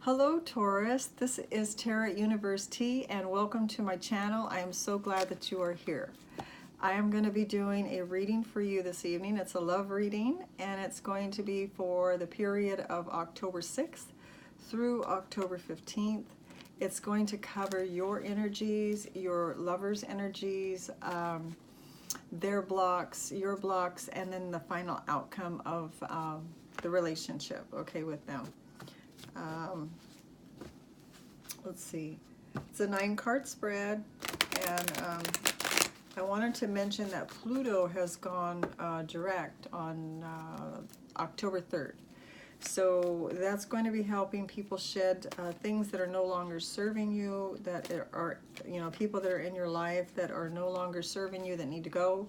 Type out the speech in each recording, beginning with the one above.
Hello Taurus, this is Tara at Universe T and welcome to my channel. I am so glad that you are here. I am going to be doing a reading for you this evening. It's a love reading and it's going to be for the period of October 6th through October 15th. It's going to cover your energies, your lover's energies, their blocks, your blocks, and then the final outcome of the relationship, okay, with them. Let's see, it's a 9-card spread, and I wanted to mention that Pluto has gone direct on October 3rd. So that's going to be helping people shed things that are no longer serving you, that are, people that are in your life that are no longer serving you, that need to go.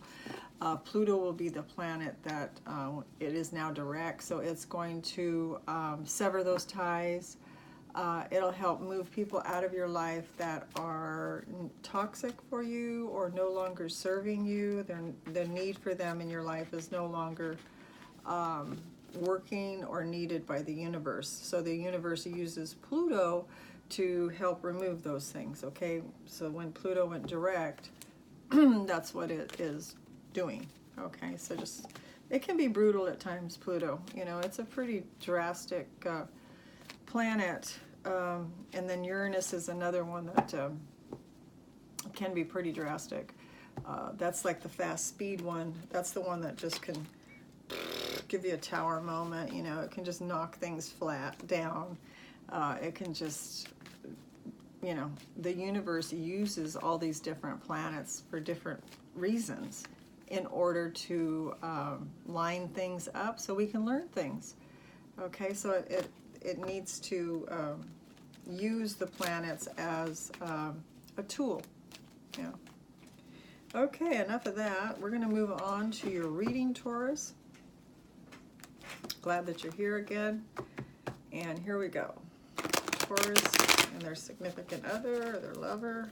Pluto will be the planet that it is now direct, so it's going to sever those ties. It'll help move people out of your life that are toxic for you or no longer serving you. The need for them in your life is no longer working or needed by the universe. So the universe uses Pluto to help remove those things, okay? So when Pluto went direct, that's what it is doing, okay? So just, it can be brutal at times, Pluto. It's a pretty drastic planet, and then Uranus is another one that can be pretty drastic. That's like the fast speed one. That's the one that just can give you a tower moment. It can just knock things flat down. It can just, the universe uses all these different planets for different reasons in order to line things up so we can learn things. Okay, so it needs to use the planets as a tool. Yeah. Okay, enough of that. We're going to move on to your reading, Taurus. Glad that you're here again. And here we go. Taurus and their significant other, their lover.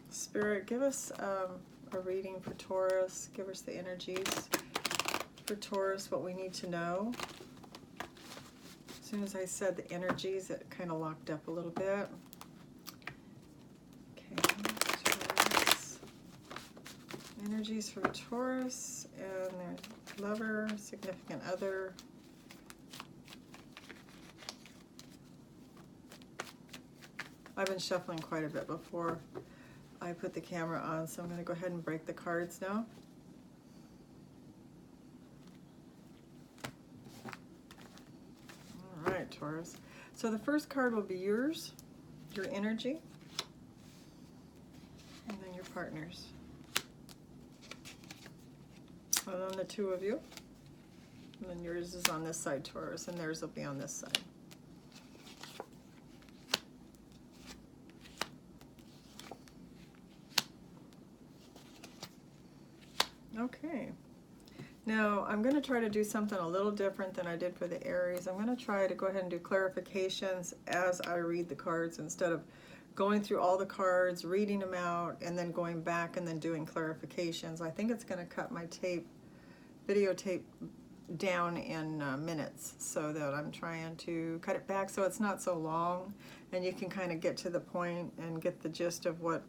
Spirit, give us a reading for Taurus. Give us the energies for Taurus, what we need to know. As soon as I said the energies, it kind of locked up a little bit. Okay, Taurus. Energies for Taurus and their lover, significant other. I've been shuffling quite a bit before I put the camera on, so I'm going to go ahead and break the cards now. All right, Taurus. So the first card will be yours, your energy, and then your partner's. And then the two of you. And then yours is on this side, Taurus, and theirs will be on this side. Okay. Now, I'm going to try to do something a little different than I did for the Aries. I'm going to try to go ahead and do clarifications as I read the cards instead of going through all the cards, reading them out, and then going back and then doing clarifications. I think it's going to cut my videotape down in minutes, so that I'm trying to cut it back so it's not so long and you can kind of get to the point and get the gist of what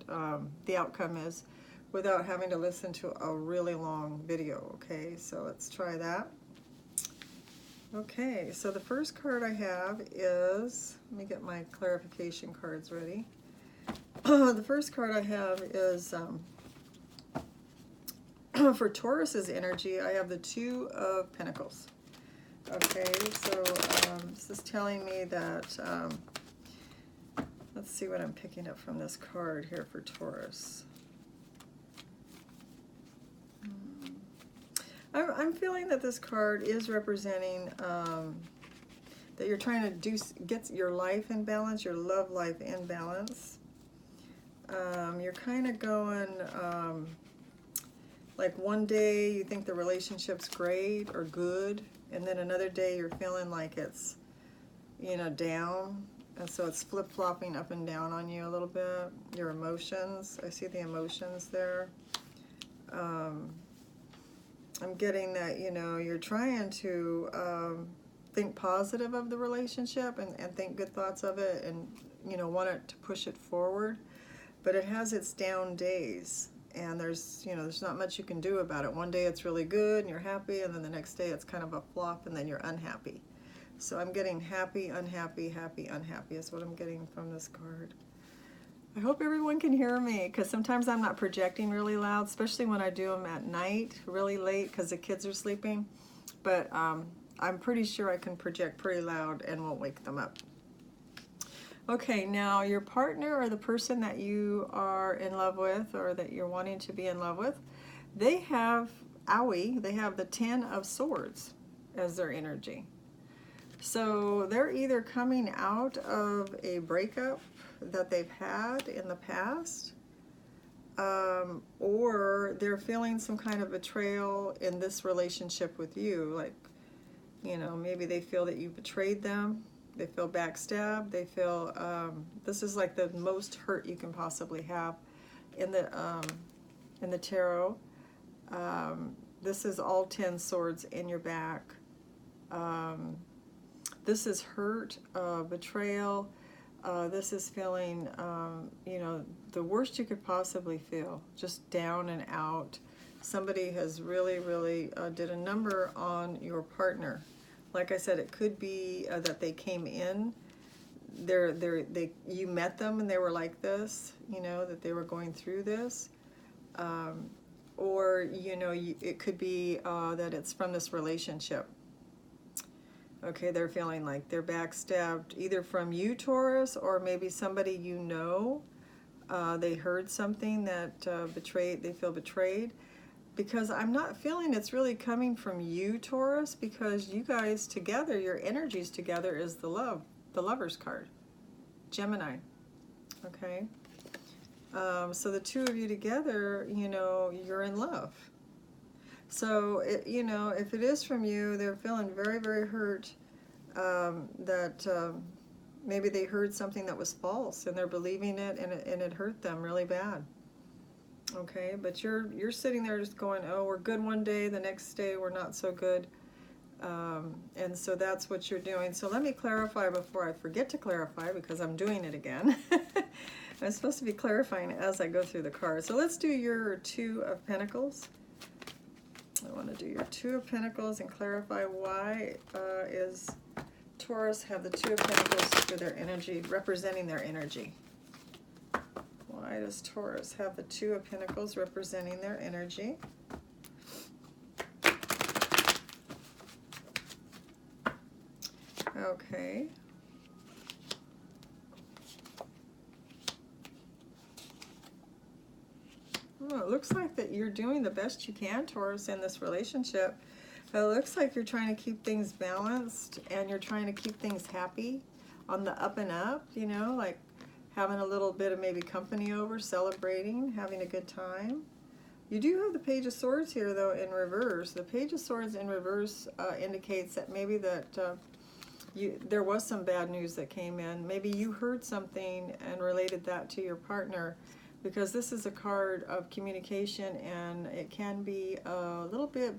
the outcome is without having to listen to a really long video. Okay, so let's try that. Okay, so the first card I have is, let me get my clarification cards ready. The first card I have is for Taurus's energy, I have the Two of Pentacles. Okay, so this is telling me that, let's see what I'm picking up from this card here for Taurus. I'm feeling that this card is representing that you're trying to get your life in balance, your love life in balance. You're kind of going, like one day you think the relationship's great or good, and then another day you're feeling like it's, down. And so it's flip-flopping up and down on you a little bit. Your emotions, I see the emotions there. I'm getting that, you're trying to think positive of the relationship and think good thoughts of it, and you know, want it to push it forward. But it has its down days, and there's, you know, there's not much you can do about it. One day it's really good and you're happy, and then the next day it's kind of a flop, and then you're unhappy. So I'm getting happy, unhappy, happy, unhappy is what I'm getting from this card. I hope everyone can hear me, because sometimes I'm not projecting really loud, especially when I do them at night, really late, because the kids are sleeping. But I'm pretty sure I can project pretty loud and won't wake them up. Okay, now your partner or the person that you are in love with, or that you're wanting to be in love with, they have, they have the 10 of Swords as their energy. So they're either coming out of a breakup that they've had in the past, or they're feeling some kind of betrayal in this relationship with you. Like, you know, maybe they feel that you betrayed them, they feel backstabbed, they feel, this is like the most hurt you can possibly have in the tarot. This is all 10 swords in your back. This is hurt, betrayal. This is feeling, you know, the worst you could possibly feel, just down and out. Somebody has really, really did a number on your partner. Like I said, it could be that they came in, you met them and they were like this, you know, that they were going through this. Or, you know, it could be that it's from this relationship. Okay, they're feeling like they're backstabbed either from you, Taurus, or maybe somebody you know. They heard something that they feel betrayed. Because I'm not feeling it's really coming from you, Taurus, because you guys together, your energies together is the Lover's card. Gemini, okay? So the two of you together, you know, you're in love. So, you know, if it is from you, they're feeling very, very hurt that maybe they heard something that was false and they're believing it, and it hurt them really bad. Okay, but you're sitting there just going, oh, we're good one day, the next day we're not so good. And so that's what you're doing. So let me clarify before I forget to clarify, because I'm doing it again. I'm supposed to be clarifying as I go through the cards. So let's do your Two of Pentacles. I want to do your Two of Pentacles and clarify why is Taurus have the Two of Pentacles for their energy, representing their energy. Why does Taurus have the Two of Pentacles representing their energy? Okay. Oh, it looks like that you're doing the best you can, Taurus, in this relationship. It looks like you're trying to keep things balanced, and you're trying to keep things happy on the up and up, you know, like having a little bit of maybe company over, celebrating, having a good time. You do have the Page of Swords here, though, in reverse. The Page of Swords in reverse indicates that maybe that there was some bad news that came in. Maybe you heard something and related that to your partner, because this is a card of communication, and it can be a little bit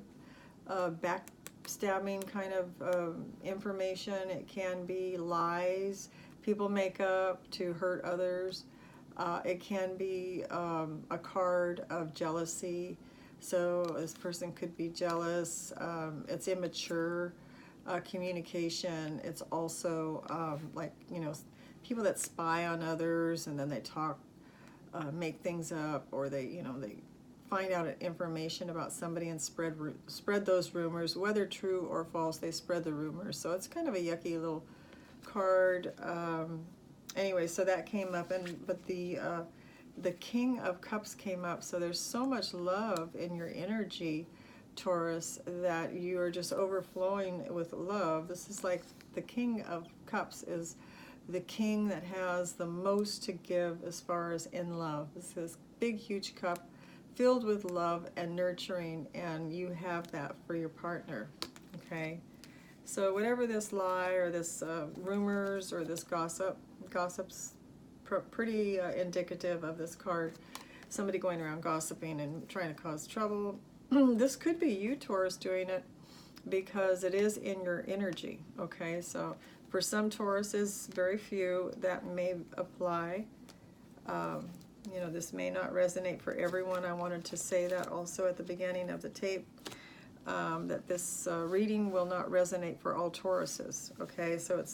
backstabbing kind of information. It can be lies people make up to hurt others. It can be a card of jealousy. So this person could be jealous. It's immature communication. It's also like, you know, people that spy on others, and then they talk, make things up, or they, you know, they find out information about somebody and spread those rumors, whether true or false. They spread the rumors. So it's kind of a yucky little card. Anyway, so that came up, but the King of Cups came up. So there's so much love in your energy, Taurus, that you are just overflowing with love. This is like the King of Cups is the king that has the most to give as far as in love. This is big, huge cup filled with love and nurturing, and you have that for your partner, okay? So whatever this lie or this rumors or this gossip's pretty indicative of this card. Somebody going around gossiping and trying to cause trouble. This could be you, Taurus, doing it. because it is in your energy, okay? So for some Tauruses, very few, that may apply. You know, this may not resonate for everyone. I wanted to say that also at the beginning of the tape, that this reading will not resonate for all Tauruses, okay? So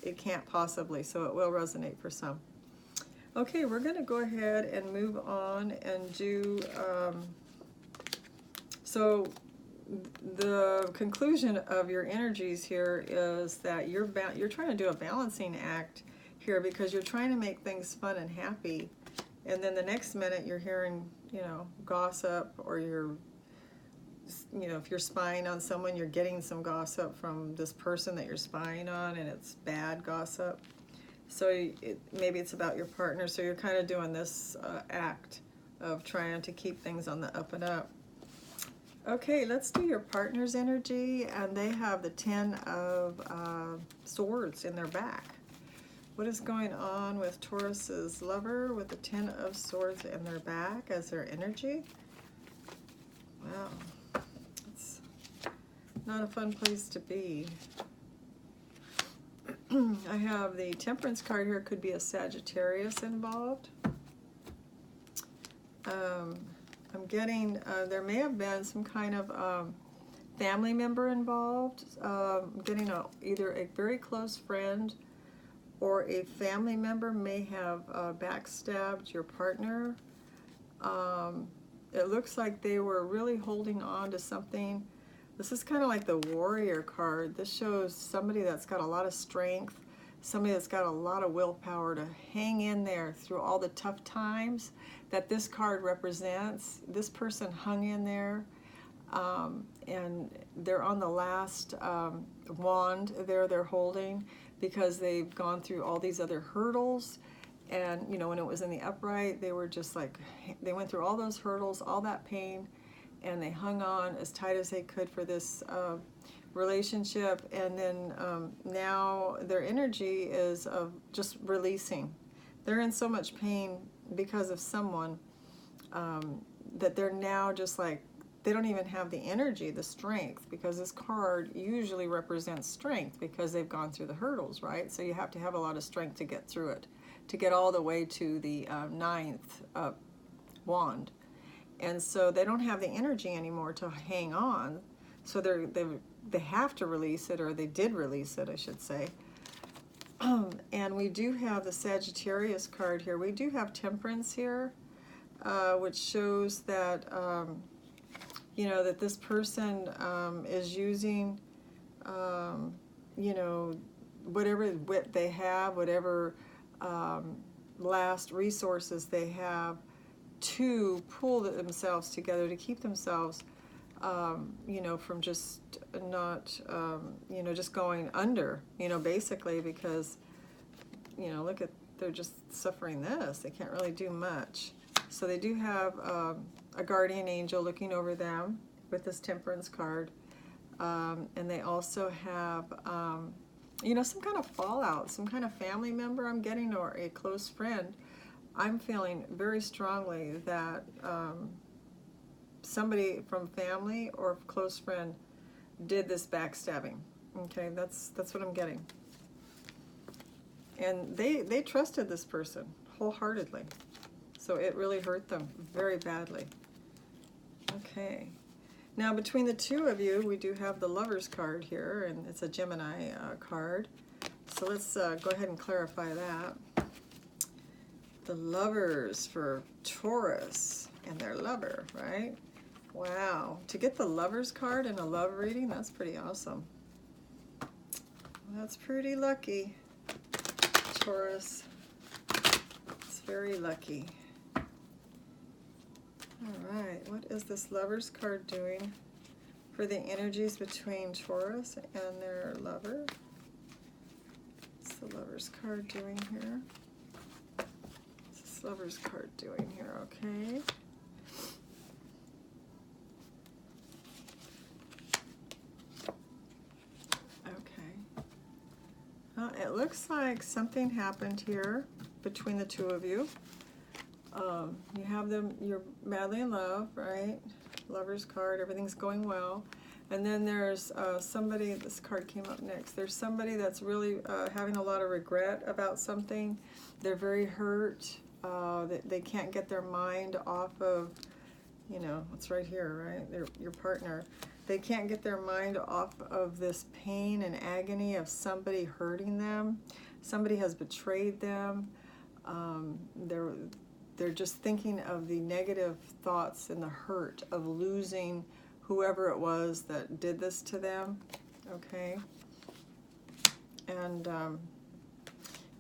it can't possibly, so it will resonate for some. Okay, we're going to go ahead and move on and do, so the conclusion of your energies here is that you're trying to do a balancing act here, because you're trying to make things fun and happy, and then the next minute you're hearing, you know, gossip, or you're, you know, if you're spying on someone, you're getting some gossip from this person that you're spying on, and it's bad gossip. So maybe it's about your partner, so you're kind of doing this act of trying to keep things on the up and up. Okay, let's do your partner's energy, and they have the 10 of Swords in their back. What is going on with Taurus's lover with the 10 of Swords in their back as their energy? Wow, it's not a fun place to be. I have the Temperance card here. Could be a Sagittarius involved. I'm getting, there may have been some kind of family member involved. I'm getting either a very close friend or a family member may have backstabbed your partner. It looks like they were really holding on to something. This is kind of like the Warrior card. This shows somebody that's got a lot of strength, somebody that's got a lot of willpower to hang in there through all the tough times that this card represents. This person hung in there, and they're on the last wand there they're holding, because they've gone through all these other hurdles. And, you know, when it was in the upright, they were just like, they went through all those hurdles, all that pain, and they hung on as tight as they could for this relationship. And then now their energy is of just releasing. They're in so much pain because of someone that they're now just like, they don't even have the energy, the strength, because this card usually represents strength because they've gone through the hurdles, right? So you have to have a lot of strength to get through it, to get all the way to the 9th wand. And so they don't have the energy anymore to hang on. So they have to release it, or they did release it, I should say. And we do have the Sagittarius card here. We do have Temperance here, which shows that, you know, that this person is using, you know, whatever wit they have, whatever last resources they have, to pull themselves together, to keep themselves, you know, from just not, you know, just going under, you know, basically, because, you know, look at, they're just suffering this. They can't really do much. So they do have a guardian angel looking over them with this Temperance card. And they also have, you know, some kind of fallout, some kind of family member I'm getting, or a close friend. I'm feeling very strongly that somebody from family or close friend did this backstabbing. Okay, that's what I'm getting. And they trusted this person wholeheartedly. So it really hurt them very badly. Okay. Now between the two of you, we do have the Lovers card here, and it's a Gemini card. So let's go ahead and clarify that. The Lovers for Taurus and their lover, right? Wow. To get the Lovers card in a love reading, that's pretty awesome. That's pretty lucky, Taurus. It's very lucky. All right, what is this Lovers card doing for the energies between Taurus and their lover? What's the Lovers card doing here? What's this Lovers card doing here, okay? Okay. It looks like something happened here between the two of you. You have them, you're madly in love, right? Lover's card, everything's going well. And then there's somebody, this card came up next, there's somebody that's really having a lot of regret about something. They're very hurt. They can't get their mind off of, you know, it's right here, right? Your partner. They can't get their mind off of this pain and agony of somebody hurting them. Somebody has betrayed them. They're just thinking of the negative thoughts and the hurt of losing whoever it was that did this to them, okay? And,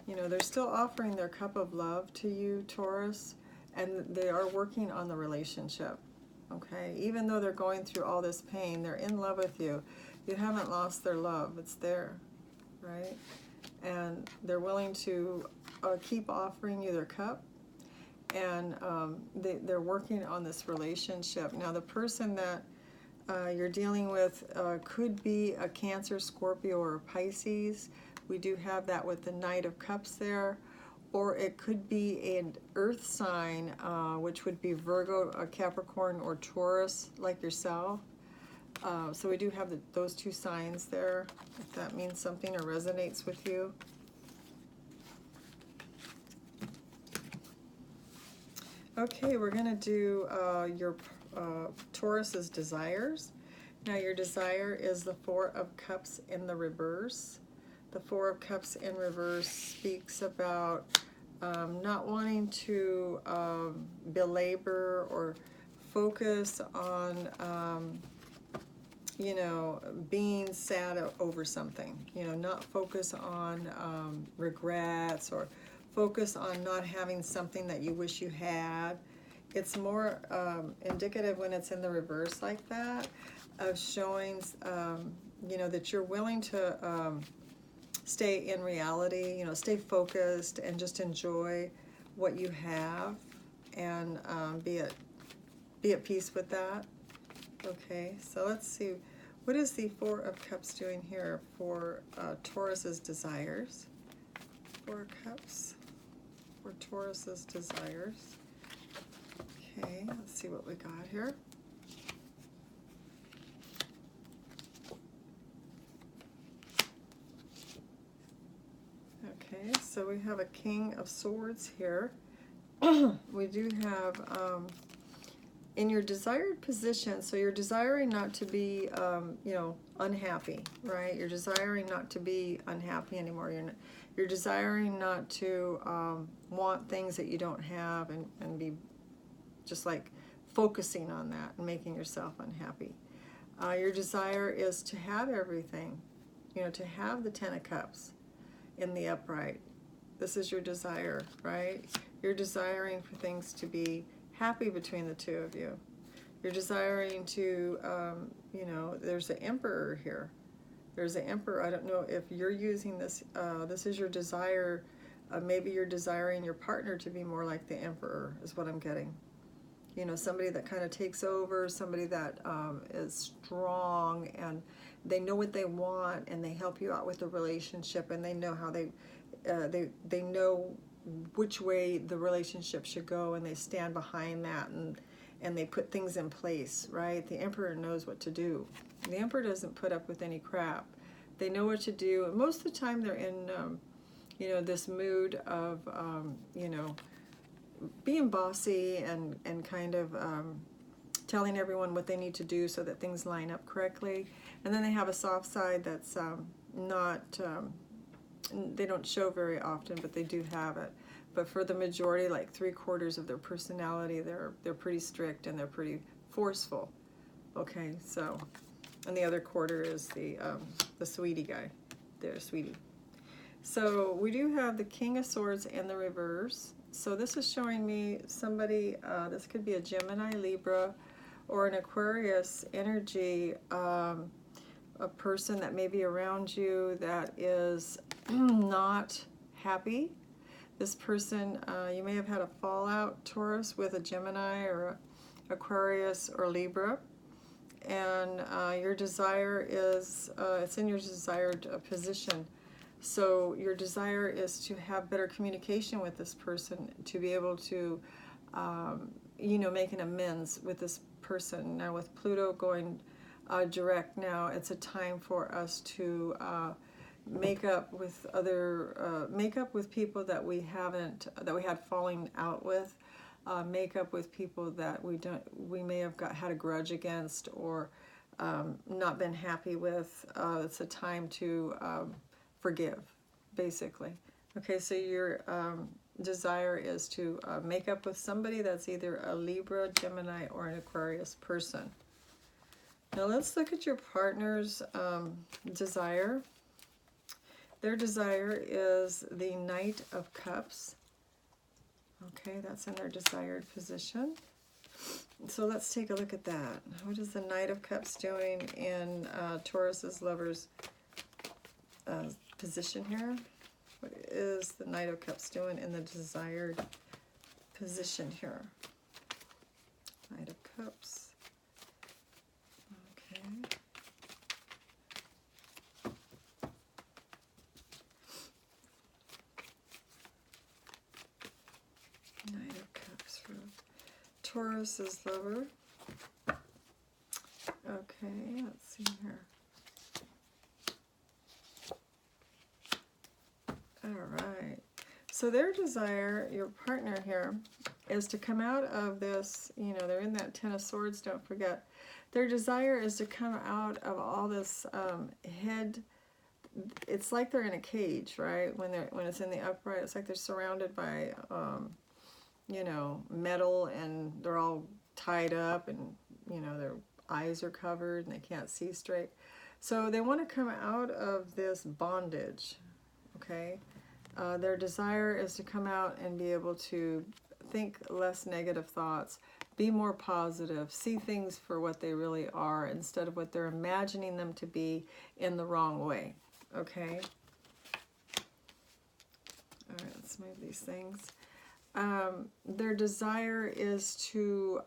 you know, they're still offering their cup of love to you, Taurus, and they are working on the relationship, okay? Even though they're going through all this pain, they're in love with you. You haven't lost their love. It's there, right? And they're willing to keep offering you their cup, and they're working on this relationship. Now, the person that you're dealing with could be a Cancer, Scorpio, or Pisces. We do have that with the Knight of Cups there. Or it could be an earth sign, which would be Virgo, Capricorn, or Taurus, like yourself. So we do have those two signs there, if that means something or resonates with you. Okay, we're going to do your Taurus's desires. Now your desire is the Four of Cups in the reverse. The Four of Cups in reverse speaks about not wanting to belabor or focus on, you know, being sad over something. You know, not focus on regrets or focus on not having something that you wish you had. It's more indicative when it's in the reverse like that, of showing, you know, that you're willing to stay in reality, you know, stay focused and just enjoy what you have, and be at peace with that. Okay, so let's see. What is the Four of Cups doing here for Taurus's desires? Four of Cups for Taurus's desires. Okay, let's see what we got here. Okay, so we have a King of Swords here. We do have, in your desired position, so you're desiring not to be, you know, unhappy, right? You're desiring not to be unhappy anymore. You're desiring not to want things that you don't have, and be just like focusing on that and making yourself unhappy. Your desire is to have everything, you know, to have the Ten of Cups in the upright. This is your desire, right? You're desiring for things to be happy between the two of you. You're desiring to, you know, there's an Emperor here. There's an Emperor. I don't know if you're using this. This is your desire. Maybe you're desiring your partner to be more like the Emperor, is what I'm getting. You know, somebody that kind of takes over, somebody that is strong, and they know what they want, and they help you out with the relationship, and they know how they know which way the relationship should go, and they stand behind that, and they put things in place, right? The Emperor knows what to do. The Emperor doesn't put up with any crap. They know what to do, and most of the time they're in, you know, this mood of, you know, being bossy and kind of telling everyone what they need to do so that things line up correctly. And then they have a soft side that's not, they don't show very often, but they do have it. But for the majority, like 3/4 of their personality, they're pretty strict and they're pretty forceful. Okay, so, and the other quarter is the sweetie guy, the sweetie. So we do have the King of Swords in the reverse. So this is showing me somebody, this could be a Gemini, Libra, or an Aquarius energy, a person that may be around you that is not happy. This person, you may have had a fallout, Taurus, with a Gemini or Aquarius or Libra. And your desire is, it's in your desired position. So your desire is to have better communication with this person, to be able to, you know, make an amends with this person. Now with Pluto going direct now. It's a time for us to make up with people that we had falling out with, make up with people that we may have had a grudge against, or not been happy with. It's a time to forgive, basically. Okay, so your desire is to make up with somebody that's either a Libra, Gemini, or an Aquarius person. Now let's look at your partner's desire. Their desire is the Knight of Cups. Okay, that's in their desired position. So let's take a look at that. What is the Knight of Cups doing in Taurus's lover's position here? What is the Knight of Cups doing in the desired position here? Knight of Cups. Okay. Knight of Cups for Taurus's lover. Okay, let's see here. All right. So their desire, your partner here, is to come out of this, you know, they're in that Ten of Swords, don't forget. Their desire is to come out of all this head. It's like they're in a cage, right? When it's in the upright, it's like they're surrounded by, you know, metal, and they're all tied up, and, you know, their eyes are covered and they can't see straight. So they want to come out of this bondage, okay? Their desire is to come out and be able to think less negative thoughts, be more positive, see things for what they really are instead of what they're imagining them to be in the wrong way, okay? All right, let's move these things. Their desire is to,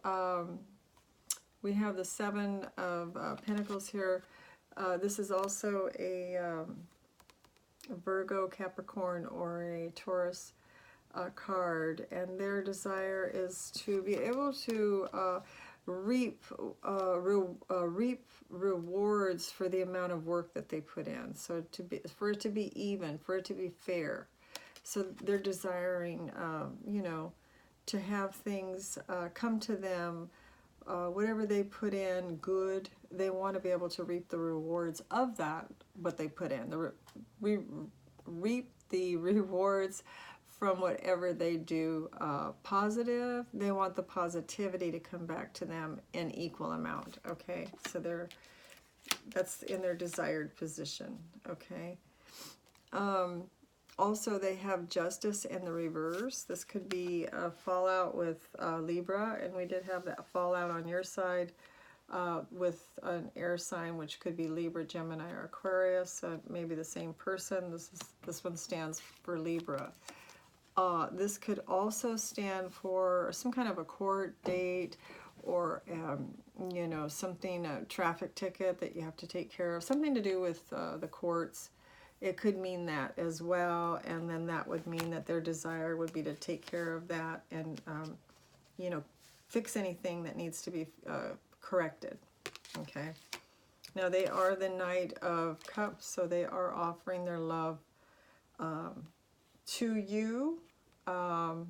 we have the Seven of Pentacles here. This is also a Virgo, Capricorn, or a Taurus card, and their desire is to be able to reap rewards for the amount of work that they put in. So for it to be even, for it to be fair. So they're desiring, you know, to have things come to them, whatever they put in, good. They want to be able to reap the rewards of that, what they put in. Reap the rewards from whatever they do positive. They want the positivity to come back to them in equal amount, okay? So that's in their desired position, okay? Also, they have Justice in the reverse. This could be a fallout with Libra, and we did have that fallout on your side with an air sign, which could be Libra, Gemini, or Aquarius. Maybe the same person. This one stands for Libra. This could also stand for some kind of a court date, or you know, something, a traffic ticket that you have to take care of, something to do with the courts. It could mean that as well, and then that would mean that their desire would be to take care of that and, you know, fix anything that needs to be corrected, okay? Now, they are the Knight of Cups, so they are offering their love to you. Now,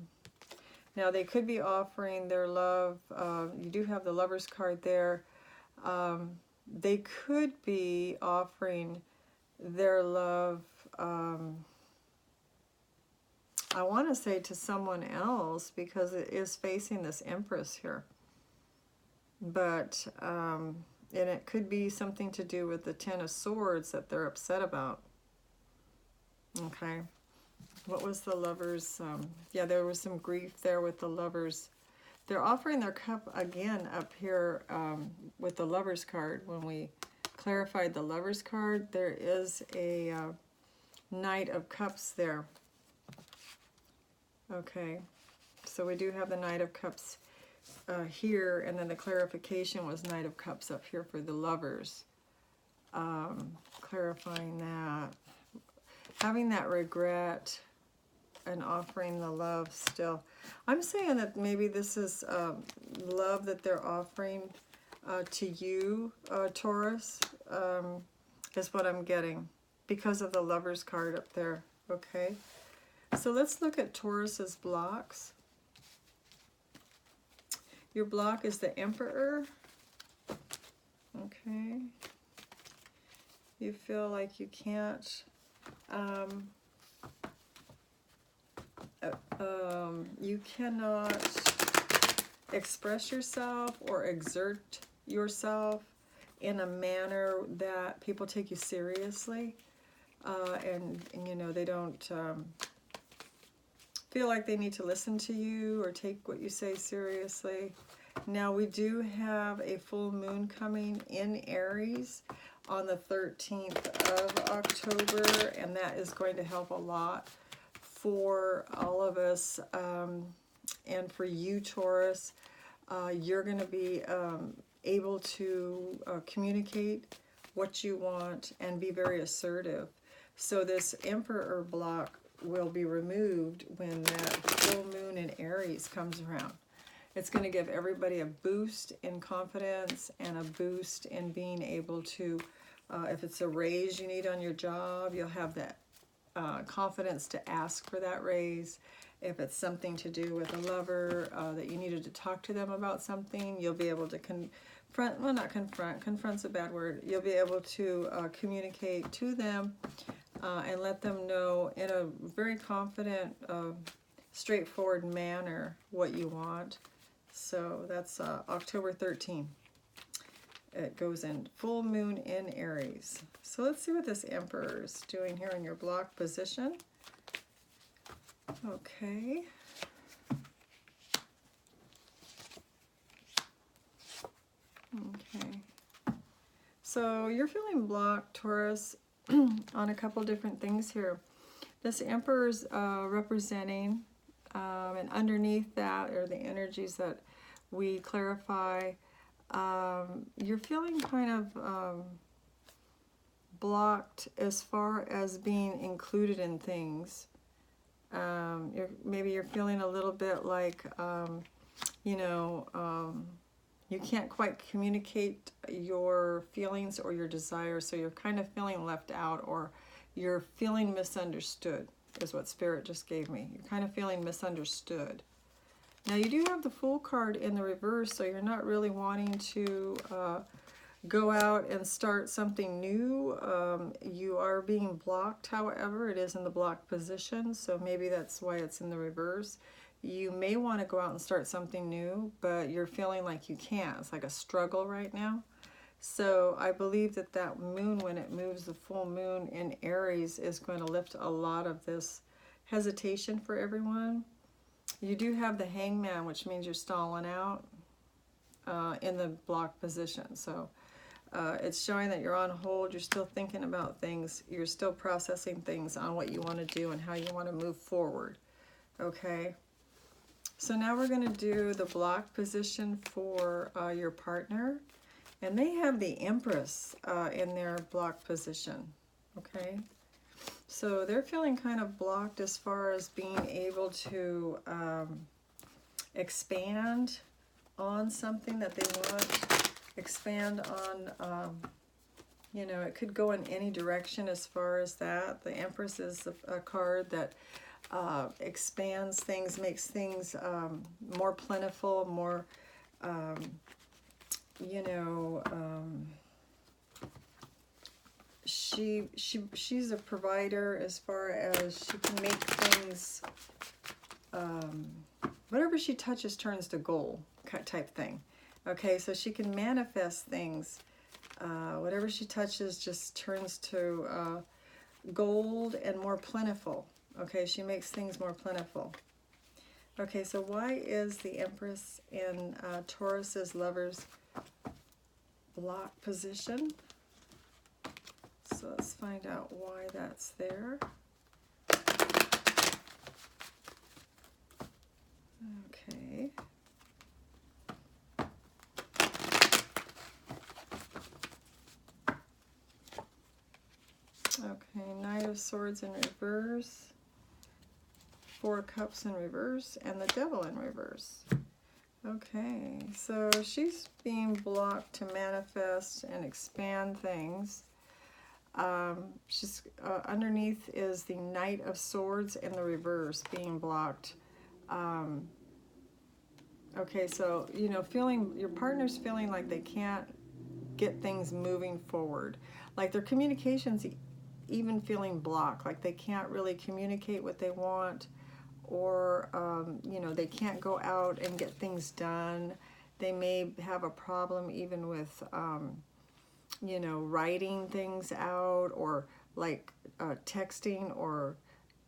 they could be offering their love. You do have the Lover's card there. They could be offering their love, I want to say to someone else, because it is facing this Empress here. But, and it could be something to do with the Ten of Swords that they're upset about. Okay. What was the Lovers? Yeah, there was some grief there with the Lovers. They're offering their cup again up here with the Lovers card. When we clarified the Lovers card, there is a Knight of Cups there. Okay, so we do have the Knight of Cups here, and then the clarification was Knight of Cups up here for the Lovers. Clarifying that. Having that regret and offering the love still. I'm saying that maybe this is love that they're offering to you, Taurus, is what I'm getting because of the Lovers card up there, okay? So let's look at Taurus's blocks. Your block is the Emperor, okay? You feel like you can't, you cannot express yourself or exert yourself in a manner that people take you seriously, and you know, they don't feel like they need to listen to you or take what you say seriously. Now we do have a full moon coming in Aries on the 13th of October, and that is going to help a lot for all of us, and for you, Taurus. You're going to be able to communicate what you want and be very assertive. So this Emperor block will be removed when that full moon in Aries comes around. It's going to give everybody a boost in confidence and a boost in being able to, if it's a raise you need on your job, you'll have that confidence to ask for that raise. If it's something to do with a lover, that you needed to talk to them about something, you'll be able to confront, well, not confront, confront's a bad word, you'll be able to communicate to them and let them know in a very confident, straightforward manner what you want. So that's October 13th. It goes in full moon in Aries. So let's see what this Emperor is doing here in your block position. Okay. Okay. So you're feeling blocked, Taurus, on a couple different things here. This Emperor's representing, and underneath that are the energies that we clarify. You're feeling kind of blocked as far as being included in things. Maybe you're feeling a little bit like, you know, you can't quite communicate your feelings or your desires, so you're kind of feeling left out, or you're feeling misunderstood, is what Spirit just gave me. You're kind of feeling misunderstood. Now you do have the Fool card in the reverse, so you're not really wanting to go out and start something new. You are being blocked, however. It is in the blocked position, so maybe that's why it's in the reverse. You may want to go out and start something new, but you're feeling like you can't. It's like a struggle right now. So I believe that that moon, when it moves, the full moon in Aries, is going to lift a lot of this hesitation for everyone. You do have the Hangman, which means you're stalling out in the blocked position. So it's showing that you're on hold. You're still thinking about things. You're still processing things on what you want to do and how you want to move forward. Okay. So now we're going to do the block position for your partner. And they have the Empress in their block position. Okay. So they're feeling kind of blocked as far as being able to expand on something that they want. Expand on, you know, it could go in any direction as far as that. The Empress is a card that expands things, makes things more plentiful, more, you know, she's a provider as far as she can make things, whatever she touches turns to gold type thing. Okay, so she can manifest things. Whatever she touches just turns to gold and more plentiful. Okay, she makes things more plentiful. Okay, so why is the Empress in Taurus's Lover's block position? So let's find out why that's there. Okay. Okay, Knight of Swords in reverse, Four Cups in reverse, and the Devil in reverse. Okay, so she's being blocked to manifest and expand things. She's underneath is the Knight of Swords in the reverse being blocked. Okay, so you know, your partner's feeling like they can't get things moving forward, like their communications even feeling blocked, like they can't really communicate what they want, or you know, they can't go out and get things done. They may have a problem even with you know, writing things out, or like texting or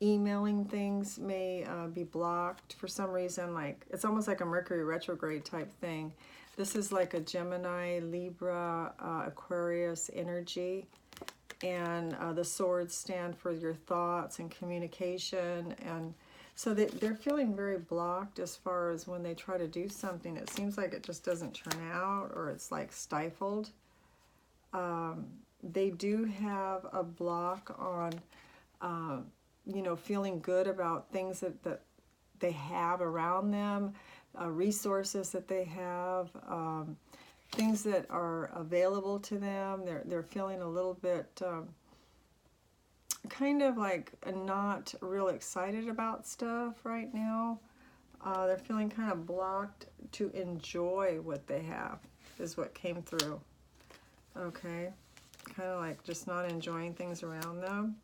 emailing things may be blocked for some reason. Like it's almost like a Mercury retrograde type thing. This is like a Gemini, Libra, Aquarius energy. And the swords stand for your thoughts and communication. And so they're feeling very blocked as far as when they try to do something. It seems like it just doesn't turn out, or it's like stifled. They do have a block on, you know, feeling good about things that they have around them, resources that they have, things that are available to them. They're feeling a little bit kind of like not real excited about stuff right now. They're feeling kind of blocked to enjoy what they have, is what came through. Okay, kind of like just not enjoying things around them.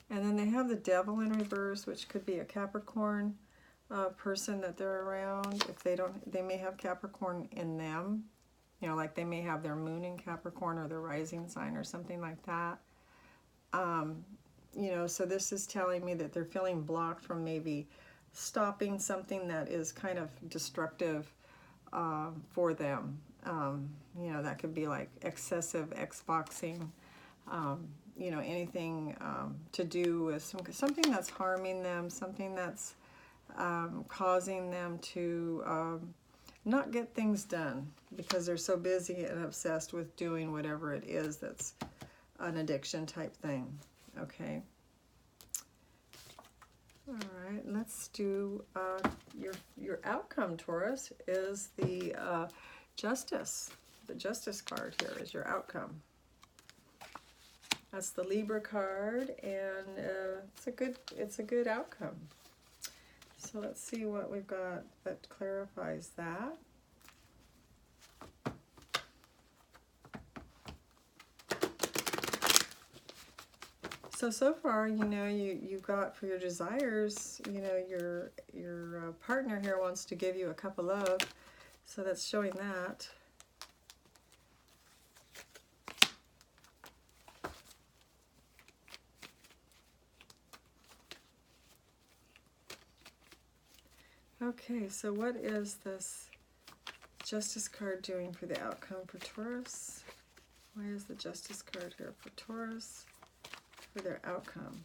And then they have the Devil in reverse, which could be a Capricorn person that they're around. If they don't, they may have Capricorn in them. You know, like they may have their moon in Capricorn or their rising sign or something like that. You know, so this is telling me that they're feeling blocked from maybe stopping something that is kind of destructive for them. You know, that could be like excessive Xboxing, you know, anything to do with something that's harming them, something that's causing them to not get things done because they're so busy and obsessed with doing whatever it is that's an addiction type thing. Okay. All right, let's do your outcome, Taurus, is the Justice. The Justice card here is your outcome. That's the Libra card, and it's a good outcome. So let's see what we've got that clarifies that. So far, you know, you got for your desires, you know, your partner here wants to give you a cup of love. So that's showing that. Okay, so what is this Justice card doing for the outcome for Taurus? Why is the Justice card here for Taurus for their outcome?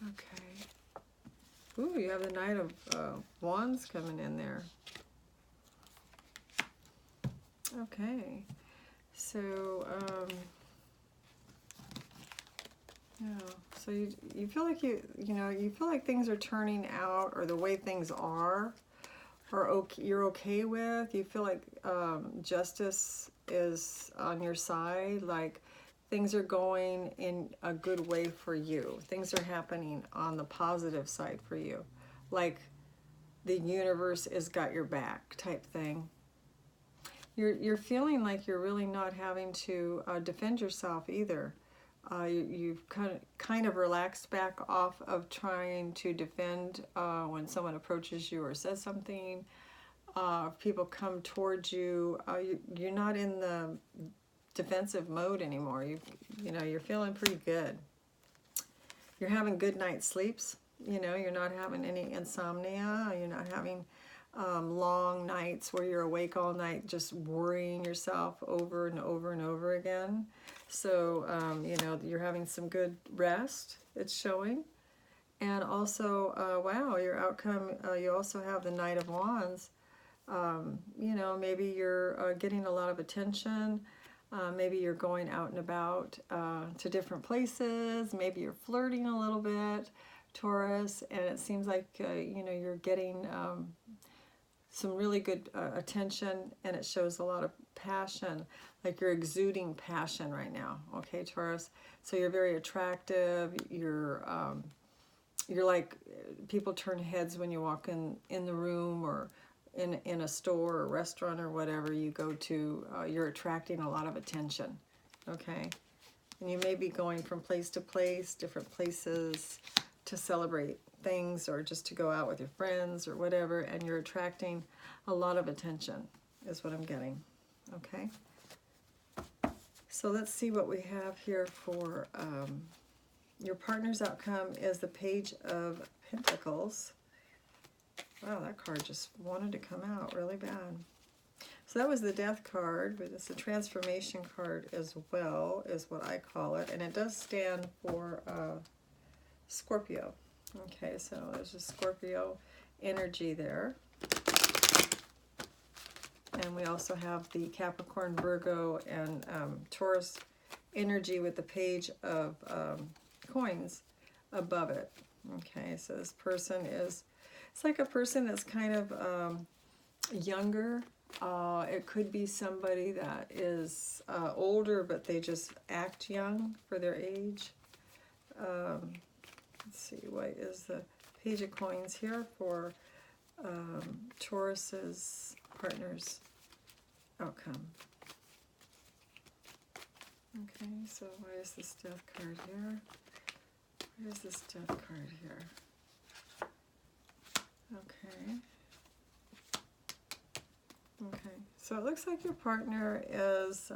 Okay. Ooh, you have the Knight of Wands coming in there. Okay. So, yeah. So you feel like you feel like things are turning out, or the way things are okay, you're okay with. You feel like justice is on your side, like things are going in a good way for you. Things are happening on the positive side for you. Like the universe has got your back type thing. You're feeling like you're really not having to defend yourself either. You've kind of relaxed back off of trying to defend when someone approaches you or says something. If people come towards you, you're not in the defensive mode anymore. You know, you're feeling pretty good. You're having good night sleeps. You know, you're not having any insomnia. You're not having long nights where you're awake all night just worrying yourself over and over and over again. So, you know, you're having some good rest, it's showing. And also, wow, your outcome, you also have the Knight of Wands. You know, maybe you're getting a lot of attention. Maybe you're going out and about to different places. Maybe you're flirting a little bit, Taurus, and it seems like you know, you're getting some really good attention, and it shows a lot of passion, like you're exuding passion right now, okay, Taurus? So you're very attractive, you're like, people turn heads when you walk in the room, or in a store or restaurant or whatever you go to. You're attracting a lot of attention, okay? And you may be going from place to place, different places, to celebrate things or just to go out with your friends or whatever, and you're attracting a lot of attention is what I'm getting, okay? So let's see what we have here for your partner's outcome is the Page of Pentacles. Wow, that card just wanted to come out really bad. So that was the Death card, but it's a transformation card as well, is what I call it. And it does stand for Scorpio. Okay, so there's a Scorpio energy there. And we also have the Capricorn, Virgo, and Taurus energy with the Page of Coins above it. Okay, so this person is, it's like a person that's kind of younger. It could be somebody that is older, but they just act young for their age. Let's see, what is the Page of Coins here for Taurus's partner's outcome? Okay, so why is this Death card here? Why is this Death card here? Okay. Okay, so it looks like your partner is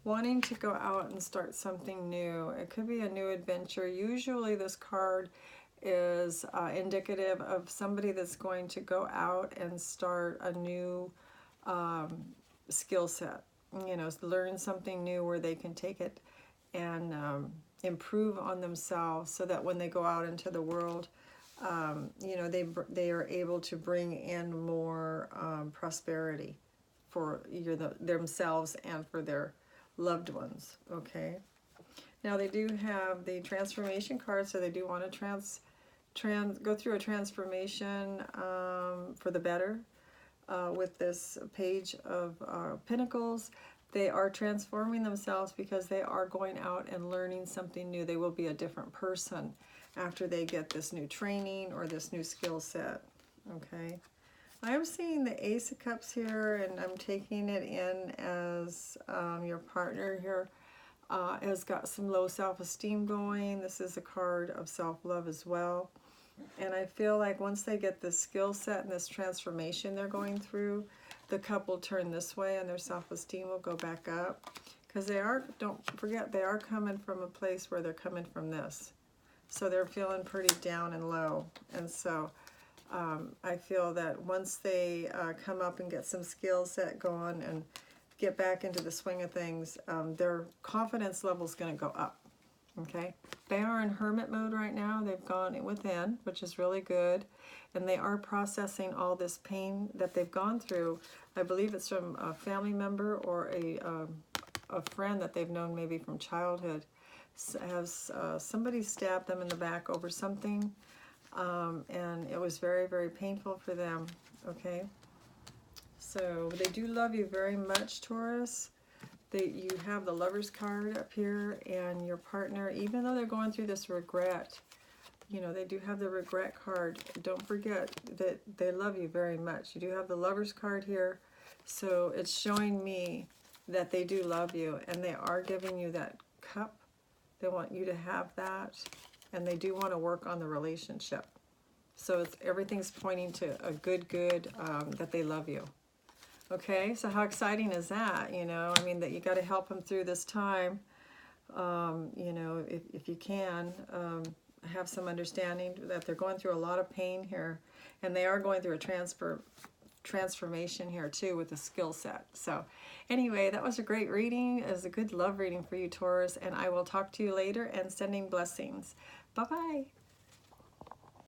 wanting to go out and start something new. It could be a new adventure. Usually this card is indicative of somebody that's going to go out and start a new skill set. You know, learn something new where they can take it and improve on themselves, so that when they go out into the world, you know, they are able to bring in more prosperity for themselves and for their loved ones, okay? Now they do have the transformation card, so they do want to go through a transformation for the better with this Page of Pentacles. They are transforming themselves because they are going out and learning something new. They will be a different person after they get this new training or this new skill set, okay? I am seeing the Ace of Cups here, and I'm taking it in as your partner here has got some low self-esteem going. This is a card of self-love as well. And I feel like once they get this skill set and this transformation they're going through, the cup will turn this way and their self-esteem will go back up. Because they are, don't forget, they are coming from a place where they're coming from this. So they're feeling pretty down and low. And so I feel that once they come up and get some skill set going and get back into the swing of things, their confidence level is going to go up. Okay, they are in hermit mode right now. They've gone within, which is really good, and they are processing all this pain that they've gone through. I believe it's from a family member or a friend that they've known maybe from childhood. Has somebody stabbed them in the back over something, and it was very, very painful for them. Okay, so they do love you very much, Taurus. You have the Lover's card up here, and your partner, even though they're going through this regret, you know, they do have the regret card. Don't forget that they love you very much. You do have the Lover's card here, so it's showing me that they do love you, and they are giving you that cup. They want you to have that, and they do want to work on the relationship. So everything's pointing to a good, that they love you. Okay, so how exciting is that? You know, I mean, that you got to help them through this time. You know, if you can, have some understanding that they're going through a lot of pain here, and they are going through a transformation here too with the skill set. So anyway, that was a great reading. It was a good love reading for you, Taurus, and I will talk to you later, and sending blessings. Bye-bye.